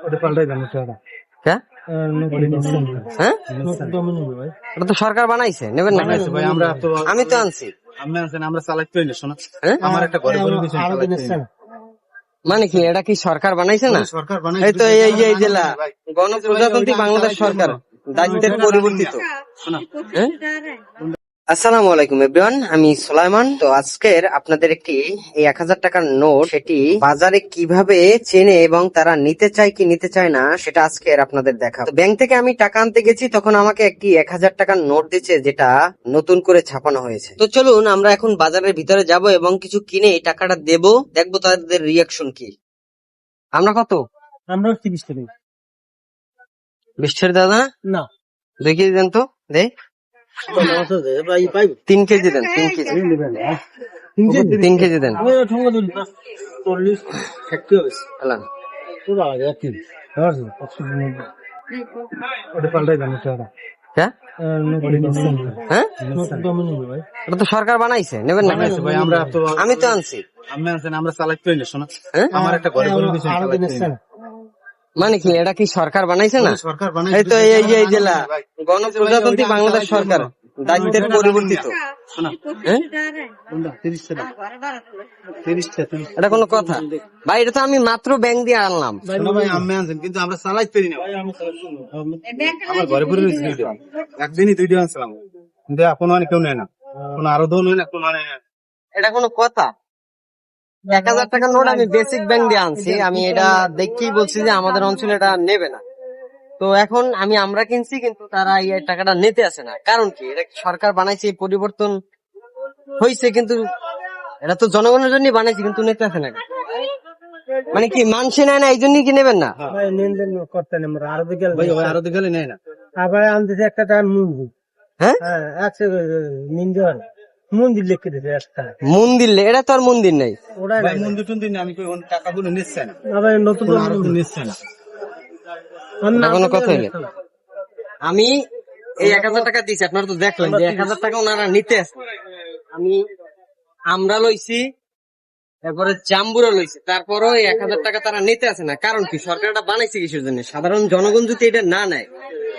ওটা পাল্টাই দেন ওটা। হ্যাঁ হ্যাঁ এটা তো সরকার বানাইছে, নেবেন না? ভাই আমরা তো আমি তো আনছি। আপনি আছেন, আমরা চালাইতে পারি না শোনা। হ্যাঁ? আমার একটা ঘরে বলে দিয়েছেন চালাইতে পারি না। মানে কি এটা কি সরকার বানাইছে না? সরকার এই তো এই যে এই জেলা গণপ্রজাতন্ত্রী বাংলাদেশ সরকার দায়িত্বের পরিবর্তিত। হ্যাঁ? আসসালামু আলাইকুম এভরিওয়ান, আমি সুলাইমান। তো আজকের আপনাদের একটি এই 1000 টাকার নোট সেটি বাজারে কিভাবে চেনে এবং তারা নিতে চায় কি নিতে চায় না সেটা আজকের আপনাদের দেখা। ব্যাংক থেকে আমি টাকা আনতে গেছি, তখন আমাকে একটি 1000 টাকার নোট দিচ্ছে যেটা নতুন করে ছাপানো হয়েছে। তো চলুন আমরা এখন বাজারের ভিতরে যাব এবং কিছু কিনে এই টাকাটা দেব, দেখবো তাদের রিয়াকশন কি। আমরা কত? আমরা 30 টাকা। 20 টাকা দাদা না 2 কেজি দেন তো, দে 3 কেজি দেন, 3 কেজি 3 কেজি দেন। হ্যাঁ ওটা পাল্টাই দেন ওটা। হ্যাঁ হ্যাঁ এটা তো সরকার বানাইছে, নেবেন না? ভাই আমরা তো আমি তো আনছি। আপনি আছেন, আমরা চালাইতে পারি না শোনা। হ্যাঁ? আমার একটা ঘরে বলে দিয়েছেন চালাইতে পারি না। মানে কি এটা কি সরকার বানাইছে না? সরকার এই তো এই যে এই জেলা গণপ্রজাতন্ত্রী বাংলাদেশ সরকার দায়িত্বের পরিবর্তিত। হ্যাঁ? 30 টাকা 30 টাকা। এটা কোনো কথা ভাই? এটা তো আমি মাত্র ব্যাংক দিয়ে আনলাম। শোনো ভাই, আমি আনছেন কিন্তু আমরা চালাইতে পারি না। আমার ঘরে পড়ে রয়েছে দুইটা, একদিনই দুইটা আনছিলাম কিন্তু এখন অনেক কেউ নেয় না, কোনো আরো দোন হয় না, কোনো নেয় না। এটা কোনো কথা? 1000 টাকার নোট আমি বেসিক ব্যাংক দিয়ে আনছি, আমি এটা দেখেই বলছি যে আমাদের অঞ্চলে এটা নেবে না। তো এখন আমরা কিনছি কিন্তু তারা এই টাকাটা নিতে আসে না, কারণ কি? এটা সরকার বানাইছে, এই পরিবর্তন হয়েছে, কিন্তু এটা তো জনগণের জন্য বানাইছে, কিন্তু নিতে আসে না। মানে কি মানছে নেয় না, এই জন্যই কি নেবেন না? ভাই ওই আরো দিকে নেয় না। আবার আনতেছে একটা টাকা মন্দির, হ্যাঁ হ্যাঁ একশো নিন্দর মন্দির লিখে দিতে একটা। মন্দির এটা তো আর মন্দির নাই। ওরাই ভাই মন্দির টন্দির না, আমি কই ওন টাকাগুলো নিচ্ছে না, আবার নতুন কোনো আরো নিচ্ছে না। এটা কোনো কথা হইলে আমি এই 1000 টাকা দিয়েছি, আপনারা তো দেখলেন যে 1000 টাকা ওনারা নিতে আসে। আমরা লইছি, তারপরে জাম্বুরা লইছি, তারপরও এই 1000 টাকা তারা নিতে আসে না। কারণ কি? সরকারটা বানাইছে কিসের জন্য? সাধারণ জনগণ যদি এটা না নেয়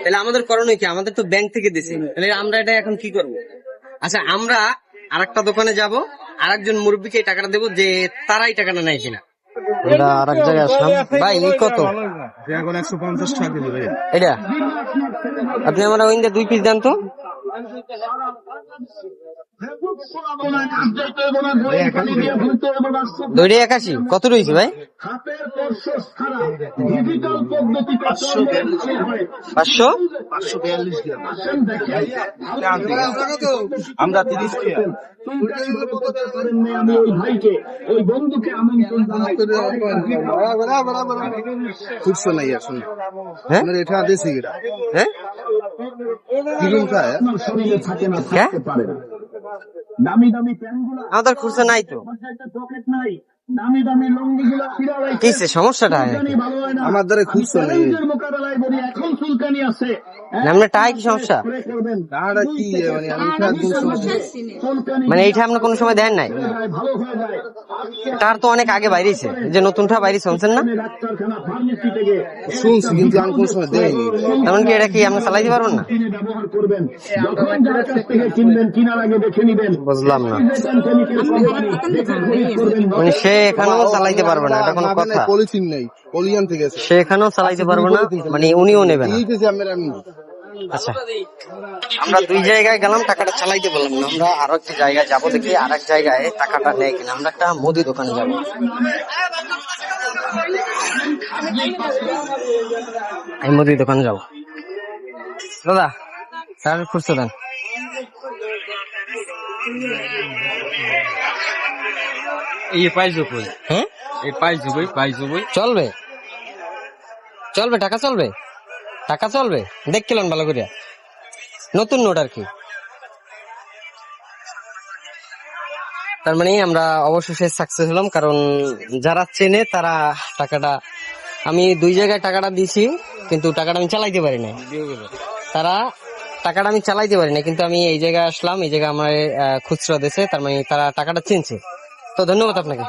তাহলে আমাদের করণীয় কি? আমাদের তো ব্যাংক থেকে দিছে, তাহলে আমরা এটা এখন কি করব? আচ্ছা, আমরা আরেকটা দোকানে যাব, আরেকজন মুরব্বীকে এই টাকাটা দেবো যে তারাই টাকাটা নেয় কিনা। আমরা আরেক জায়গায় আসলাম। ভাই এই কত? এখন 150 টাকা দিল ভাই। এটা আপনি আমার ওইটা 2 পিস দেন তো। দুইটা 81 কত রয়েছে ভাই? 500 আমরা 30 টাকা। আমি ওই ভাইকে ওই বন্ধুকে আমন্ত্রণ খুঁজছো না ইয়া শুন। হ্যাঁ এটা দেশি গিরা। হ্যাঁ কিরকম চায়? শরীরে থাকে না, হ্যাঁ? থাকতে পারে না। দামি দামি প্যান্টগুলো আমাদের খুচরা নাই তো, পকেট নাই, দামি দামি লুঙ্গিগুলো পিরালাই কিসে সমস্যাটা? ভালো হয় না। আমার দ্বারা খুঁজছো না। চ্যালেঞ্জের মোকাবেলায় বলি এখন চুলকানি আছে। আমরা টাই কি সমস্যা? করে করবেন টাকাটা কি মানে আমি একদম চুলকানি মানে এইটা আপনি কোনো সময় দেন নাই? ভালো হয়ে যায়। তার তো অনেক আগে বাইরেছে, যে নতুনটা বাইরে শুনছেন না? ডাক্তারখানা ফার্মেসি থেকে শুনছি কিন্তু আমি কোন সময় দেয়নি। এমনকি এটা কি আপনি চালাইতে পারবেন না? কিনে ব্যবহার করবেন। যখন যার কাছ থেকে কিনবেন কিনার আগে দেখে নিবেন। বুঝলাম না, কেমিক্যাল কোম্পানি দেখে খরিদ করবেন। মানে সে এখানেও চালাইতে পারবে না, এটা কোনো কথা? পলিথিন নেই, পলিয়ান থেকে আছে। সে এখানেও চালাইতে পারবে না, মানে উনিও নেবে না। এই যে আমি আচ্ছা, আমরা 2 জায়গায় গেলাম, টাকাটা চালাইতে বললাম না। আমরা আরো একটা জায়গায় যাবো, দেখি আর এক জায়গায় টাকাটা নেয় কিনা। আমরা একটা মুদি দোকানে যাবো। এই মুদি দোকানে যাবো। দাদা স্যার খুঁজতে দেন। এই পাইছো কই? হ্যাঁ এই পাইছো কই? চলবে চলবে, টাকা চলবে, টাকা চলবে। দেখছিলেন ভালো করে, নতুন নোট আর কি। তার মানে আমরা অবশেষে সাকসেস হলাম, কারণ যারা চেনে তারা টাকাটা, আমি 2 জায়গায় টাকাটা দিছি কিন্তু টাকাটা আমি চালাইতে পারি না। তারা টাকাটা আমি চালাইতে পারি না, কিন্তু আমি এই জায়গায় আসলাম, এই জায়গায় আমার খুচরা দিয়েছে, তার মানে তারা টাকাটা চিনছে। তো ধন্যবাদ আপনাকে।